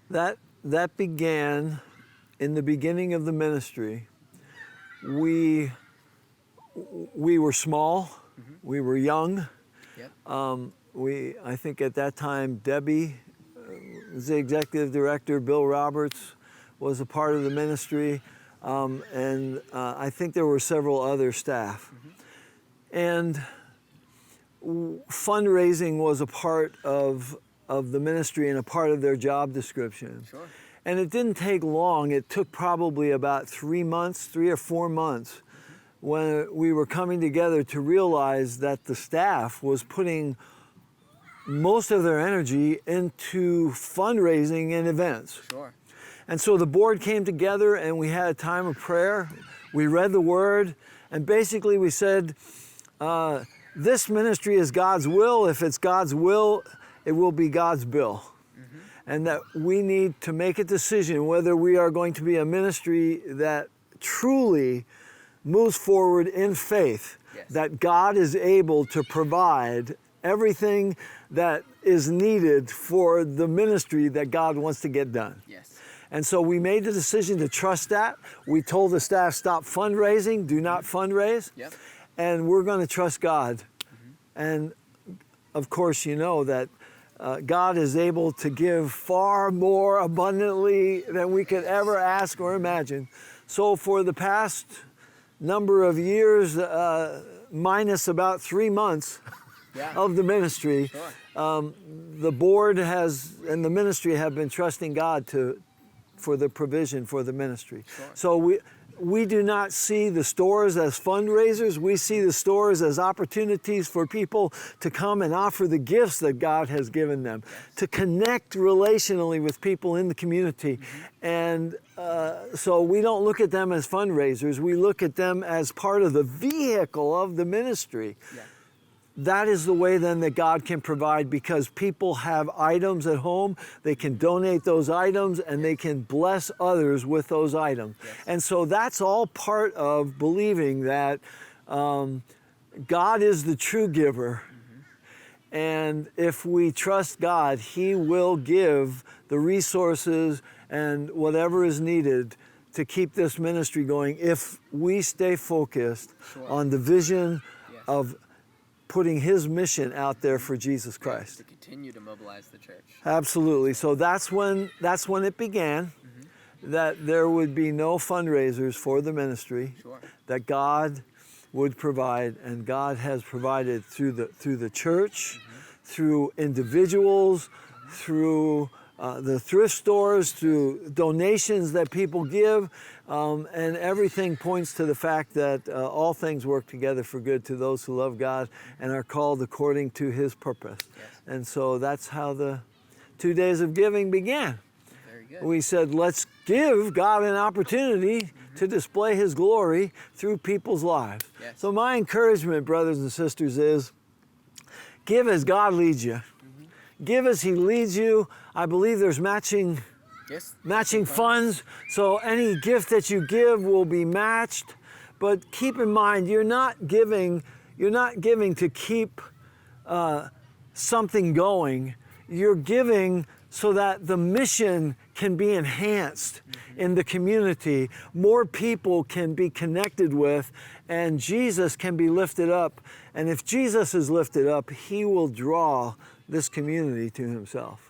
That began in the beginning of the ministry. We were small, we were young. Yep. I think at that time, Debbie was the executive director, Bill Roberts was a part of the ministry, and I think there were several other staff. And fundraising was a part of the ministry and a part of their job description. Sure. And it didn't take long. It took probably about 3 or 4 months when we were coming together to realize that the staff was putting most of their energy into fundraising and events. Sure. And so the board came together and we had a time of prayer. We read the word, and basically we said, this ministry is God's will. If it's God's will, it will be God's bill. And that we need to make a decision whether we are going to be a ministry that truly moves forward in faith, Yes. that God is able to provide everything that is needed for the ministry that God wants to get done. Yes. And so we made the decision to trust that. We told the staff, stop fundraising, do not fundraise. Yep. And we're going to trust God. And of course, you know that God is able to give far more abundantly than we could ever ask or imagine. So for the past number of years, minus about 3 months of the ministry, Sure. the board and the ministry have been trusting God for the provision for the ministry. Sure. So we do not see the stores as fundraisers. We see the stores as opportunities for people to come and offer the gifts that God has given them, to connect relationally with people in the community. And so we don't look at them as fundraisers. We look at them as part of the vehicle of the ministry. Yeah. That is the way then that God can provide, because people have items at home. They can donate those items and they can bless others with those items. Yes. And so that's all part of believing that God is the true giver. And if we trust God, He will give the resources and whatever is needed to keep this ministry going if we stay focused Sure. on the vision Yes. of putting His mission out there for Jesus Christ. To continue to mobilize the church. Absolutely. So that's when it began, that there would be no fundraisers for the ministry, Sure. that God would provide, and God has provided through the church, through individuals, through the thrift stores, through donations that people give, and everything points to the fact that all things work together for good to those who love God and are called according to His purpose. Yes. And so that's how the 2 days of giving began. Very good. We said, let's give God an opportunity to display His glory through people's lives. Yes. So my encouragement, brothers and sisters, is give as God leads you. Give as He leads you. I believe there's matching funds, so any gift that you give will be matched. But keep in mind, you're not giving to keep something going. You're giving so that the mission can be enhanced in the community. More people can be connected with, and Jesus can be lifted up. And if Jesus is lifted up, He will draw this community to Himself.